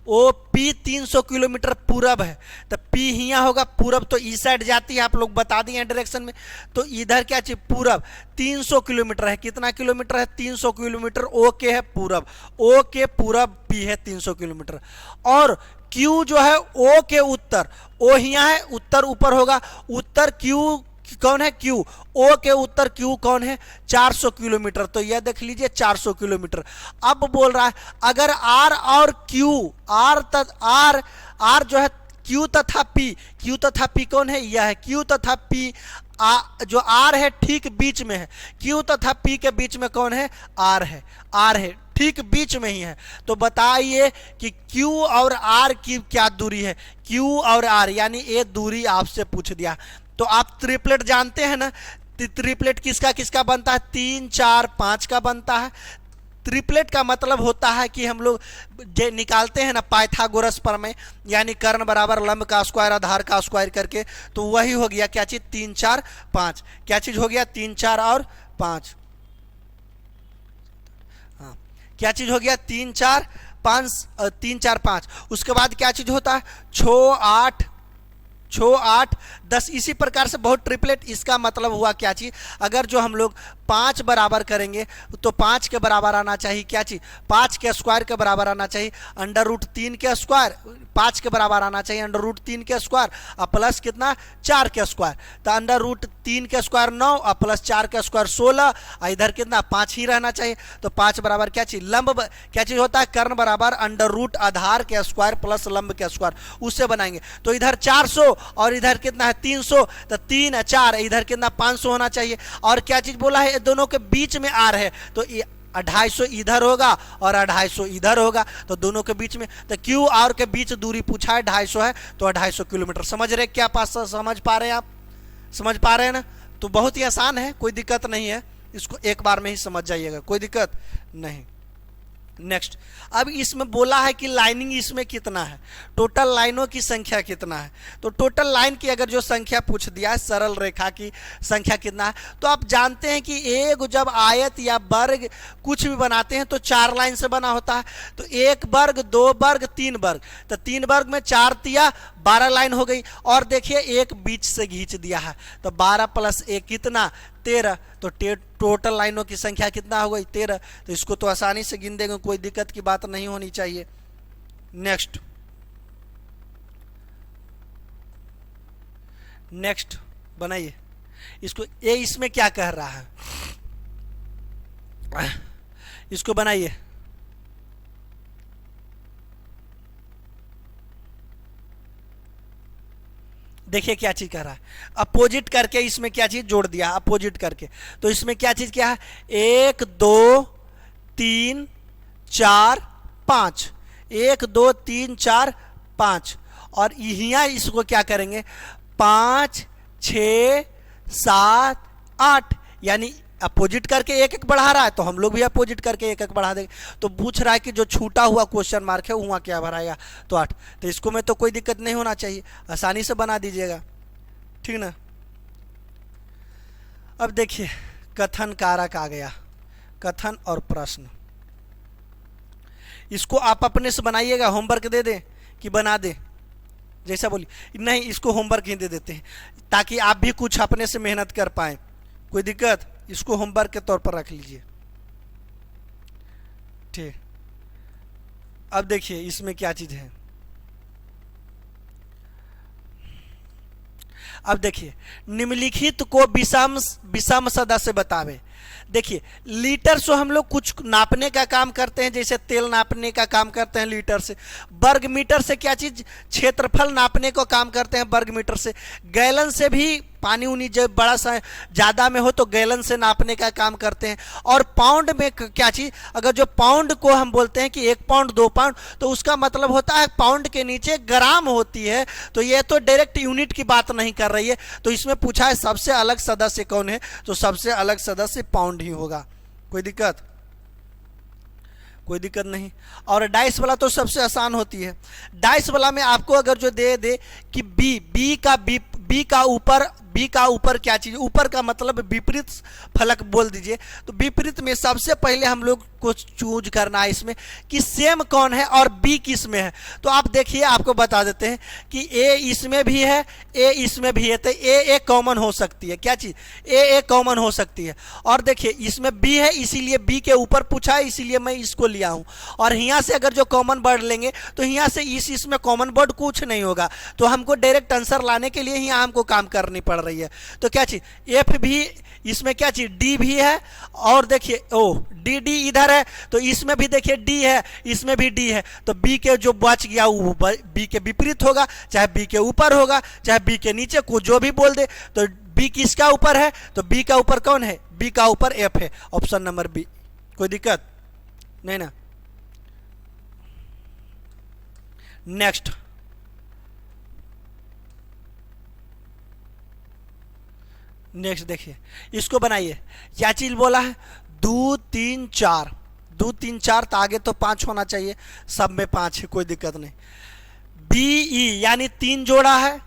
ओ P 300 किलोमीटर पूरब है, तो P यहाँ होगा पूरब, तो इस साइड जाती है, आप लोग बता दिए डायरेक्शन में। तो इधर क्या चीज? पूरब 300 किलोमीटर है। कितना किलोमीटर है? 300 किलोमीटर। ओ के है पूरब, ओ के पूरब P है 300 किलोमीटर। और Q जो है O के उत्तर, O यहाँ है, उत्तर ऊपर होगा, उत्तर Q कौन है? Q, O के उत्तर Q कौन है? 400 किलोमीटर। तो यह देख लीजिए 400 किलोमीटर। अब बोल रहा है अगर R और Q, R जो है Q तथा P, Q तथा P कौन है? यह है Q तथा P, जो R है ठीक बीच में है, Q तथा P के बीच में कौन है? R है, R है, ठीक बीच में ही है। तो बताइए कि Q और R की क्या दूरी है? Q और R यानी ये दूरी आपसे पूछ दिया। तो आप ट्रिपलेट जानते हैं ना, ट्रिपलेट किसका किसका बनता है? 3 4 5 का बनता है। ट्रिपलेट का मतलब होता है कि हम लोग निकालते हैं ना पाइथागोरस प्रमेय, यानी कर्ण बराबर लंब का स्क्वायर आधार का स्क्वायर करके, तो वही हो गया क्या चीज? 3 4 5। क्या चीज हो गया? 3 4 और 5। हाँ, क्या चीज हो गया? 3 4 5। उसके बाद क्या चीज होता है? 6 8 6 8 10 इसी प्रकार से बहुत ट्रिपलेट। इसका मतलब हुआ क्या चीज, अगर जो हम लोग 5 बराबर करेंगे तो 5 के बराबर आना चाहिए क्या चीज, 5 के स्क्वायर के बराबर आना चाहिए √3 के स्क्वायर, 5 के बराबर आना चाहिए √3 के स्क्वायर और प्लस कितना 4 के स्क्वायर। तो √3 के स्क्वायर 9 और प्लस 4 के स्क्वायर 16 और इधर कितना 5 ही रहना चाहिए। तो 5 बराबर क्या चीज, लंब क्या चीज होता है, कर्ण बराबर √ आधार के स्क्वायर प्लस लंब के स्क्वायर, उससे बनाएंगे। तो इधर 400 और इधर कितना है 300, तो 3 4 इधर कितना 500 होना चाहिए। और क्या चीज बोला है, दोनों के बीच में आर है तो 250 इधर होगा और 250 इधर होगा, तो दोनों के बीच में, तो क्यू आर के बीच दूरी पूछा है 250 है तो 250 किलोमीटर। समझ रहे क्या, पास समझ पा रहे हैं आप, समझ पा रहे हैं ना। तो बहुत ही आसान है, कोई दिक्कत नहीं है, इसको एक बार में ही समझ जाइएगा, कोई दिक्कत नहीं। नेक्स्ट, अब इसमें बोला है कि लाइनिंग इसमें कितना है, टोटल लाइनों की संख्या कितना है। तो टोटल लाइन की अगर जो संख्या पूछ दिया है, सरल रेखा की संख्या कितना है, तो आप जानते हैं कि एक जब आयत या वर्ग कुछ भी बनाते हैं तो 4 लाइन से बना होता है। तो 1 वर्ग 2 वर्ग 3 वर्ग, तो 3 वर्ग में 4 तिया 12 लाइन हो गई। और देखिए एक बीच से खींच दिया है तो 12 + 1 कितना 13, तो टोटल लाइनों की संख्या कितना हो गई 13। तो इसको तो आसानी से गिन देंगे, कोई दिक्कत की बात नहीं होनी चाहिए। नेक्स्ट, नेक्स्ट बनाइए इसको, ये इसमें क्या कह रहा है, इसको बनाइए। देखिए क्या चीज कह रहा है, अपोजिट करके इसमें क्या चीज जोड़ दिया, अपोजिट करके। तो इसमें क्या चीज क्या है, 1 2 3 4 5, 1 2 3 4 5, और यहाँ इसको क्या करेंगे 5 6 7 8, यानी अपोजिट करके 1 1 बढ़ा रहा है तो हम लोग भी अपोजिट करके 1 1 बढ़ा देंगे। तो पूछ रहा है कि जो छूटा हुआ क्वेश्चन मार्क है वहाँ क्या भराएगा, तो 8। तो इसको में तो कोई दिक्कत नहीं होना चाहिए, आसानी से बना दीजिएगा, ठीक ना। अब देखिए कथन कारक आ गया, कथन और प्रश्न, इसको आप अपने से बनाइएगा, होमवर्क दे दें कि बना दें, जैसा बोली नहीं, इसको होमवर्क ही दे देते हैं ताकि आप भी कुछ अपने से मेहनत कर पाए, कोई दिक्कत, इसको होमवर्क के तौर पर रख लीजिए, ठीक। अब देखिए इसमें क्या चीज है, अब देखिए निम्नलिखित को विषम सदस्य बतावे। देखिए लीटर से हम लोग कुछ नापने का काम करते हैं, जैसे तेल नापने का काम करते हैं लीटर से। वर्ग मीटर से क्या चीज, क्षेत्रफल नापने को काम करते हैं वर्ग मीटर से। गैलन से भी पानी उनी जब बड़ा सा ज़्यादा में हो तो गैलन से नापने का काम करते हैं। और पाउंड में क्या चीज़, अगर जो पाउंड को हम बोलते हैं कि 1 पाउंड 2 पाउंड, तो उसका मतलब होता है पाउंड के नीचे ग्राम होती है। तो ये तो डायरेक्ट यूनिट की बात नहीं कर रही है। तो इसमें पूछा है सबसे अलग सदस्य कौन है, तो सबसे अलग सदस्य पाउंड ही होगा, कोई दिक्कत, कोई दिक्कत नहीं। और डाइस वाला तो सबसे आसान होती है। डाइस वाला में आपको अगर जो दे कि बी का ऊपर क्या चीज, ऊपर का मतलब विपरीत फलक बोल दीजिए। तो विपरीत में सबसे पहले हम लोग को चूज करना है इसमें कि सेम कौन है और बी किस में है। तो आप देखिए, आपको बता देते हैं कि ए इसमें भी है, ए इसमें भी है, तो ए कॉमन हो सकती है। क्या चीज, ए कॉमन हो सकती है। और देखिए इसमें बी है, इसीलिए बी के ऊपर पूछा है, इसीलिए मैं इसको लिया हूं। और यहाँ से अगर जो कॉमन वर्ड लेंगे तो यहाँ से इसमें कॉमन वर्ड कुछ नहीं होगा। तो हमको डायरेक्ट आंसर लाने के लिए यहाँ हमको काम करनी पड़ रही है। तो क्या चीज, एफ भी, इसमें क्या चीज डी भी है, और देखिए ओ डी इधर है, तो इसमें भी देखिए डी है, इसमें भी डी है। तो बी के जो बच गया वो बी के विपरीत होगा, चाहे बी के ऊपर होगा चाहे बी के नीचे, को जो भी बोल दे। तो बी किसका ऊपर है, तो बी का ऊपर कौन है, बी का ऊपर एफ है, ऑप्शन नंबर बी, कोई दिक्कत नहीं ना। नेक्स्ट, नेक्स्ट देखिए, इसको बनाइए। क्या चीज बोला है, 2 3 4, 2 3 4, तो आगे तो 5 होना चाहिए, सब में 5 है, कोई दिक्कत नहीं। बी ई यानी 3 जोड़ा है,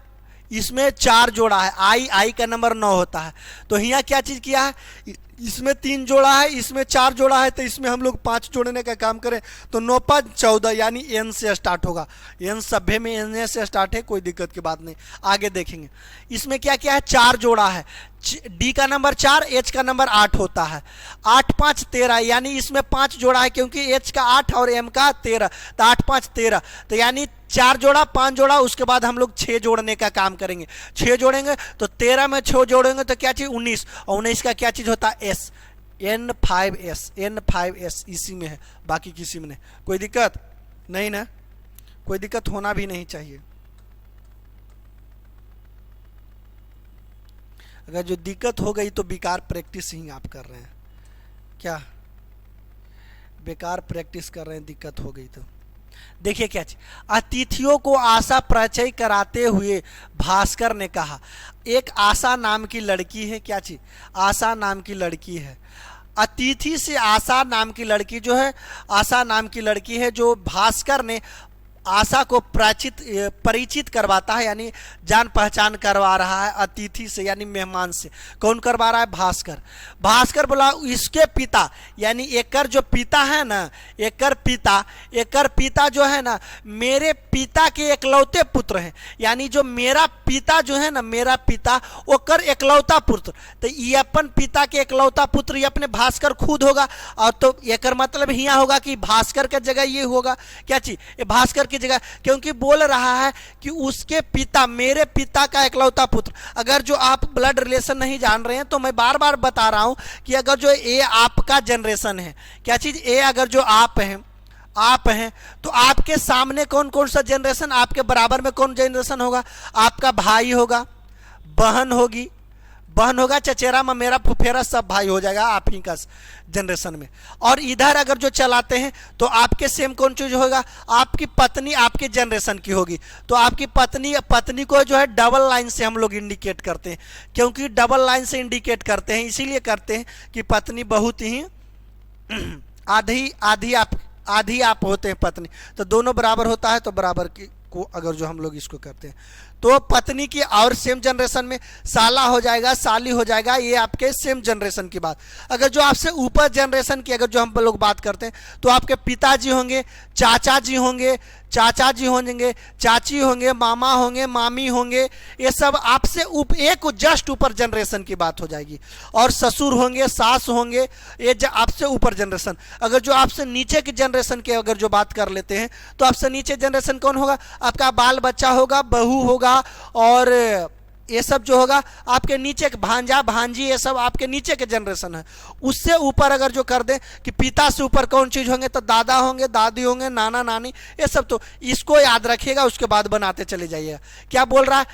इसमें 4 जोड़ा है, आई का नंबर 9 होता है। तो यहाँ क्या चीज़ किया है, इसमें 3 जोड़ा है, इसमें 4 जोड़ा है, तो इसमें हम लोग 5 जोड़ने का काम करें तो 9 5 14 यानी एन से स्टार्ट होगा। एन सभ्य में एन से स्टार्ट है, कोई दिक्कत की बात नहीं, आगे देखेंगे। इसमें क्या क्या है, 4 जोड़ा है, डी का नंबर 4, एच का नंबर 8 होता है। 8 5 13 यानी इसमें 5 जोड़ा है, क्योंकि एच का 8 और एम का 13, तो 8 5 13, तो यानी 4 जोड़ा 5 जोड़ा, उसके बाद हम लोग 6 जोड़ने का काम करेंगे। 6 जोड़ेंगे तो 13 में 6 जोड़ेंगे तो क्या चीज़ 19, और 19 का क्या चीज़ होता है एस, N5S इसी में है, बाकी किसी में नहीं। कोई दिक्कत नहीं ना, कोई दिक्कत होना भी नहीं चाहिए। अगर जो दिक्कत हो गई तो बेकार प्रैक्टिस ही आप कर रहे हैं, क्या बेकार प्रैक्टिस कर रहे हैं, दिक्कत हो गई तो। देखिए क्या चीज, अतिथियों को आशा परिचय कराते हुए भास्कर ने कहा, एक आशा नाम की लड़की है, क्या चीज, आशा नाम की लड़की है। अतिथि से आशा नाम की लड़की जो है, आशा नाम की लड़की है, जो भास्कर ने आशा को परिचित करवाता है, यानी जान पहचान करवा रहा है अतिथि से, यानी मेहमान से। कौन करवा रहा है, भास्कर। भास्कर बोला इसके पिता, यानी एकर जो पिता है ना, एकर पिता जो है ना, मेरे पिता के एकलौते पुत्र हैं, यानी जो मेरा पिता जो है ना, मेरा पिता ओकर एकलौता पुत्र, तो ये अपन पिता के एकलौता पुत्र ये अपने भास्कर खुद होगा। और तो एकर मतलब यहाँ होगा कि भास्कर के जगह ये होगा, क्या चीज, ये भास्कर की जगह, क्योंकि बोल रहा है कि उसके पिता, मेरे पिता का एकलौता पुत्र। अगर जो आप ब्लड रिलेशन नहीं जान रहे हैं तो मैं बार बार बता रहा हूं कि अगर जो ए आपका जनरेशन है, क्या चीज, ए अगर जो आप हैं तो आपके सामने कौन कौन सा जनरेशन, आपके बराबर में कौन जनरेशन होगा, आपका भाई होगा, बहन होगी, चचेरा ममेरा फुफेरा सब भाई हो जाएगा आप ही का जनरेशन में। और इधर अगर जो चलाते हैं तो आपके सेम कौन चीज होगा, आपकी पत्नी आपके जनरेशन की होगी। तो आपकी पत्नी को जो है डबल लाइन से हम लोग इंडिकेट करते हैं, क्योंकि डबल लाइन से इंडिकेट करते हैं, इसीलिए करते हैं कि पत्नी बहुत ही आधी आप होते हैं पत्नी, तो दोनों बराबर होता है, तो बराबर की को अगर जो हम लोग इसको करते हैं तो पत्नी की और सेम जनरेशन में साला हो जाएगा, साली हो जाएगा, ये आपके सेम जनरेशन की बात। अगर जो आपसे ऊपर जनरेशन की अगर जो हम लोग बात करते हैं तो आपके पिताजी होंगे, चाचा जी होंगे, चाची होंगे, मामा होंगे, मामी होंगे, ये सब आपसे एक जस्ट ऊपर जनरेशन की बात हो जाएगी। और ससुर होंगे, सास होंगे, ये आपसे ऊपर जनरेशन। अगर जो आपसे नीचे की जनरेशन के अगर जो बात कर लेते हैं तो आपसे नीचे जनरेशन कौन होगा, आपका बाल बच्चा होगा, बहू होगा, और ये सब जो होगा आपके नीचे के भांजा भांजी, ये सब आपके नीचे के जनरेशन है। उससे ऊपर अगर जो कर दें कि पिता से ऊपर कौन चीज होंगे, तो दादा होंगे, दादी होंगे, नाना नानी, ये सब। तो इसको याद रखिएगा, उसके बाद बनाते चले जाइएगा। क्या बोल रहा है,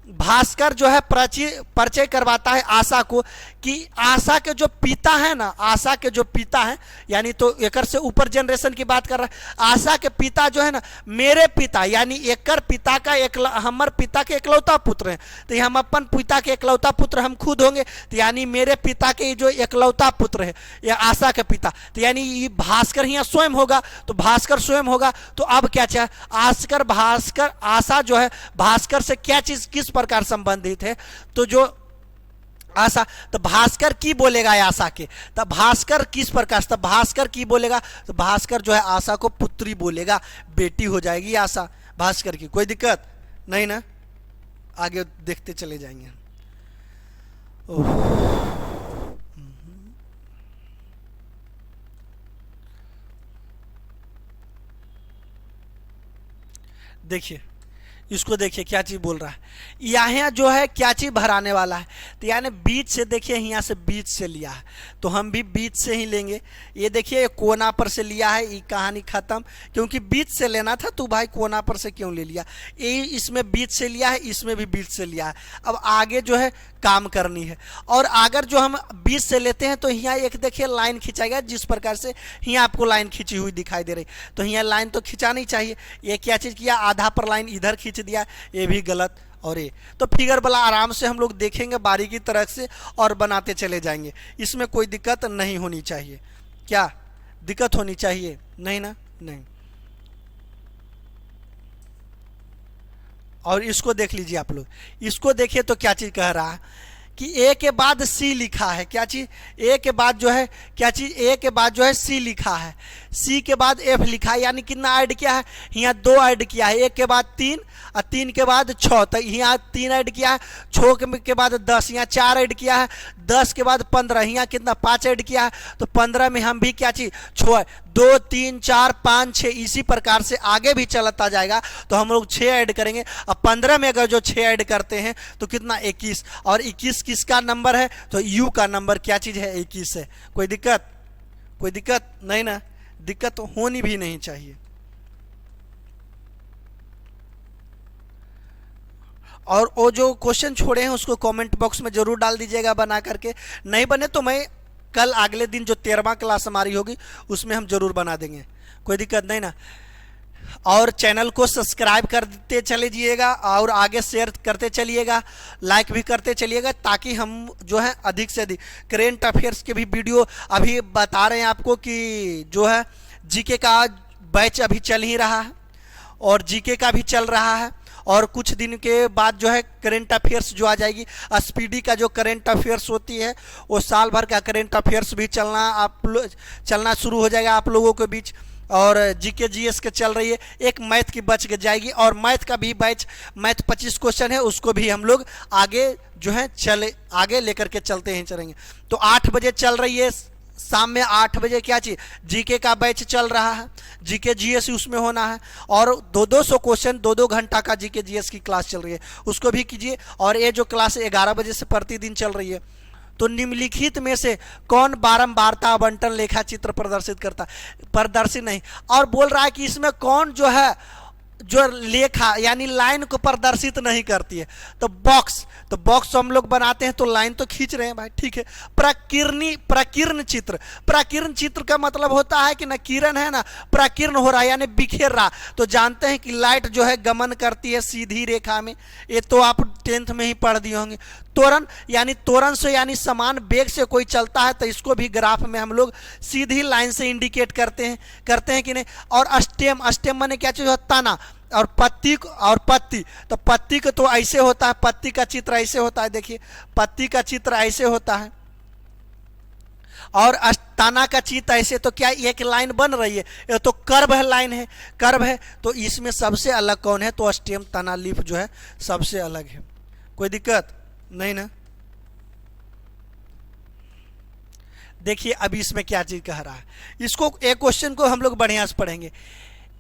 भास्कर जो है परिचय करवाता है आशा को कि आशा के जो पिता है ना, आशा के जो पिता है, यानी तो एकर से ऊपर जनरेशन की बात कर रहा है। आशा के पिता जो है ना, मेरे पिता, यानी एकर पिता का हमर पिता के एकलौता पुत्र हैं, तो हम अपन पिता के एकलौता पुत्र हम खुद होंगे, तो यानी मेरे पिता के जो एकलौता पुत्र है या आशा के पिता, तो यानी ये भास्कर यहाँ स्वयं होगा, तो भास्कर स्वयं होगा। तो अब क्या चाहे, भास्कर आशा जो है भास्कर से क्या चीज किस प्रकार संबंधित है, तो जो आशा, तो भास्कर की बोलेगा आशा के, तब भास्कर किस प्रकार, तब भास्कर की बोलेगा तो भास्कर जो है आशा को पुत्री बोलेगा, बेटी हो जाएगी आशा भास्कर की। कोई दिक्कत नहीं ना, आगे देखते चले जाएंगे। देखिए इसको, देखिए क्या चीज बोल रहा है, यहाँ जो है क्या चीज भराने वाला है, तो यानी बीच से, देखिए यहाँ से बीच से लिया है, तो हम भी बीच से ही लेंगे। ये देखिए कोना पर से लिया है, ये कहानी खत्म, क्योंकि बीच से लेना था तो भाई कोना पर से क्यों ले लिया, ये इसमें बीच से लिया है, इसमें भी बीच से लिया है। अब आगे जो है काम करनी है, और अगर जो हम बीच से लेते हैं तो यहाँ एक देखिए लाइन खिंचाएगा, जिस प्रकार से यहाँ आपको लाइन खींची हुई दिखाई दे रही, तो यहाँ लाइन तो खिंचानी चाहिए। ये क्या चीज़ किया, आधा पर लाइन इधर खींच दिया, ये भी गलत। और ये तो फिगर वाला आराम से हम लोग देखेंगे बारीकी तरह से और बनाते चले जाएंगे, इसमें कोई दिक्कत नहीं होनी चाहिए। क्या दिक्कत होनी चाहिए, नहीं ना, नहीं। और इसको देख लीजिए आप लोग, इसको देखिए तो क्या चीज कह रहा है कि ए के बाद सी लिखा है, क्या चीज, ए के बाद जो है क्या चीज, ए के बाद जो है सी लिखा है, सी के बाद एफ लिखा है, यानी कितना ऐड किया है, यहाँ 2 ऐड किया है, एक के बाद 3 और 3 के बाद 6, तो यहाँ 3 ऐड किया है, 6 के बाद 10, यहाँ 4 ऐड किया है, 10 के बाद 15, यहाँ कितना 5 ऐड किया है, तो 15 में हम भी क्या चीज 6, 2 3 4 5 6, इसी प्रकार से आगे भी चलता जाएगा, तो हम लोग 6 ऐड करेंगे। अब 15 में अगर जो 6 ऐड करते हैं तो कितना 21, और 21 किसका नंबर है, तो यू का नंबर क्या चीज है 21 है। कोई दिक्कत, कोई दिक्कत नहीं ना, दिक्कत तो होनी भी नहीं चाहिए। और वो जो क्वेश्चन छोड़े हैं उसको कमेंट बॉक्स में जरूर डाल दीजिएगा बना करके, नहीं बने तो मैं कल अगले दिन जो 13वां क्लास हमारी होगी उसमें हम जरूर बना देंगे, कोई दिक्कत नहीं ना। और चैनल को सब्सक्राइब करते चले जाइएगा और आगे शेयर करते चलिएगा, लाइक भी करते चलिएगा, ताकि हम जो है अधिक से अधिक करेंट अफेयर्स के भी वीडियो, अभी बता रहे हैं आपको कि जो है जीके का बैच अभी चल ही रहा है और जीके का भी चल रहा है, और कुछ दिन के बाद जो है करेंट अफेयर्स जो आ जाएगी, स्पीडी का जो करेंट अफेयर्स होती है वो साल भर का करेंट अफेयर्स भी चलना शुरू हो जाएगा आप लोगों के बीच। और जीके जीएस के चल रही है, एक मैथ की बच जाएगी, और मैथ का भी बैच, मैथ 25 क्वेश्चन है, उसको भी हम लोग आगे जो है आगे लेकर के चलते हैं चलेंगे। तो 8 बजे चल रही है, शाम में 8 बजे क्या चीज जीके का बैच चल रहा है, जीके जीएस उसमें होना है, और 200 क्वेश्चन 2 घंटा का जीके जीएस की क्लास चल रही है, उसको भी कीजिए। और ये जो क्लास 11 बजे से प्रतिदिन चल रही है, तो निम्नलिखित में से कौन बारंबारता आवंटन लेखा चित्र प्रदर्शित करता, प्रदर्शित नहीं, और बोल रहा है कि इसमें कौन जो है जो लेखा यानी लाइन को प्रदर्शित नहीं करती है, तो बॉक्स हम लोग बनाते हैं तो लाइन तो खींच रहे हैं भाई, ठीक है। प्रकीर्ण चित्र का मतलब होता है कि ना किरण है ना, प्रकीर्ण हो रहा है यानी बिखेर रहा, तो जानते हैं कि लाइट जो है गमन करती है सीधी रेखा में, ये तो आप 10th में ही पढ़ दिए होंगे। त्वरण से यानी समान वेग से कोई चलता है, तो इसको भी ग्राफ में हम लोग सीधी लाइन से इंडिकेट करते हैं कि नहीं। और अस्टेम माने क्या चीज होता है, तना, और पत्ती तो पत्ती का तो ऐसे होता है, पत्ती का चित्र ऐसे होता है, देखिए पत्ती का चित्र ऐसे होता है, और तना का चित्र ऐसे, तो क्या एक लाइन बन रही है, ये तो कर्व है, लाइन है, कर्व है, तो इसमें सबसे अलग कौन है, तो स्टेम तना लीफ जो है सबसे अलग है, कोई दिक्कत नहीं ना। देखिए अभी इसमें क्या चीज कह रहा है, इसको एक क्वेश्चन को हम लोग बढ़िया से पढ़ेंगे।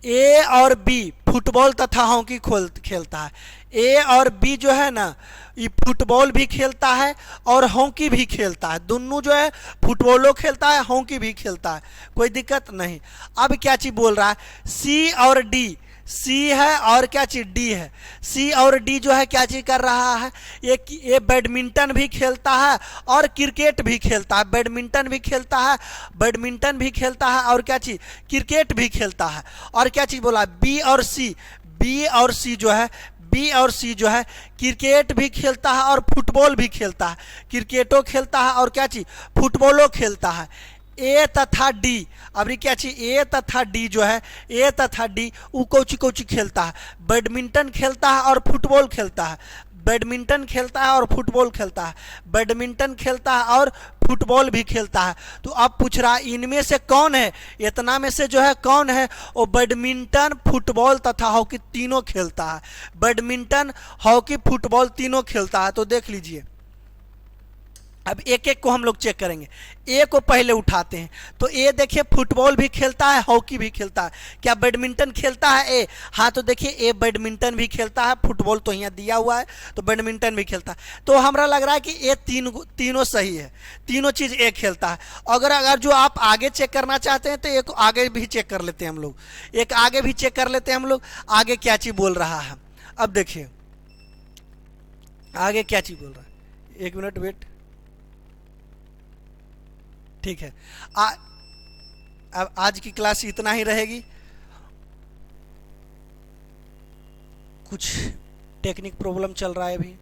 ए और बी फुटबॉल तथा हॉकी खेलता है, ए और बी जो है ना ये फुटबॉल भी खेलता है और हॉकी भी खेलता है, दोनों जो है फुटबॉलो खेलता है हॉकी भी खेलता है, कोई दिक्कत नहीं। अब क्या चीज बोल रहा है, सी और डी, सी है और क्या चीज डी है, सी और डी जो है क्या चीज कर रहा है, ये बैडमिंटन भी खेलता है और क्रिकेट भी खेलता है, बैडमिंटन भी खेलता है और क्या चीज क्रिकेट भी खेलता है। और क्या चीज बोला, बी और सी जो है क्रिकेट भी खेलता है और फुटबॉल भी खेलता है, क्रिकेटो खेलता है और क्या चीज फुटबॉलो खेलता है। ए तथा डी, अभी क्या चाहिए, ए तथा डी जो है, ए तथा डी वो कौची खेलता है, बैडमिंटन खेलता है और फुटबॉल खेलता है, बैडमिंटन खेलता है और फुटबॉल खेलता है, बैडमिंटन खेलता है और फुटबॉल भी खेलता है। तो अब पूछ रहा है इनमें से कौन है, इतना में से जो है कौन है, वो बैडमिंटन फुटबॉल तथा हॉकी तीनों खेलता है, बैडमिंटन हॉकी फुटबॉल तीनों खेलता है। तो देख लीजिए अब एक एक को हम लोग चेक करेंगे, ए को पहले उठाते हैं, तो ए देखिए फुटबॉल भी खेलता है हॉकी भी खेलता है, क्या बैडमिंटन खेलता है ए, हाँ तो देखिए ए बैडमिंटन भी खेलता है, फुटबॉल तो यहाँ दिया हुआ है तो बैडमिंटन भी खेलता है, तो हमरा लग रहा है कि ये तीनों सही है, तीनों चीज ए खेलता है। अगर जो आप आगे चेक करना चाहते हैं तो एक आगे भी चेक कर लेते हैं हम लोग, एक आगे भी चेक कर लेते हैं हम लोग, आगे क्या चीज बोल रहा है। अब देखिए आगे क्या चीज बोल रहा है, 1 मिनट वेट, ठीक है। अब आज की क्लास इतना ही रहेगी, कुछ टेक्निक प्रॉब्लम चल रहा है अभी।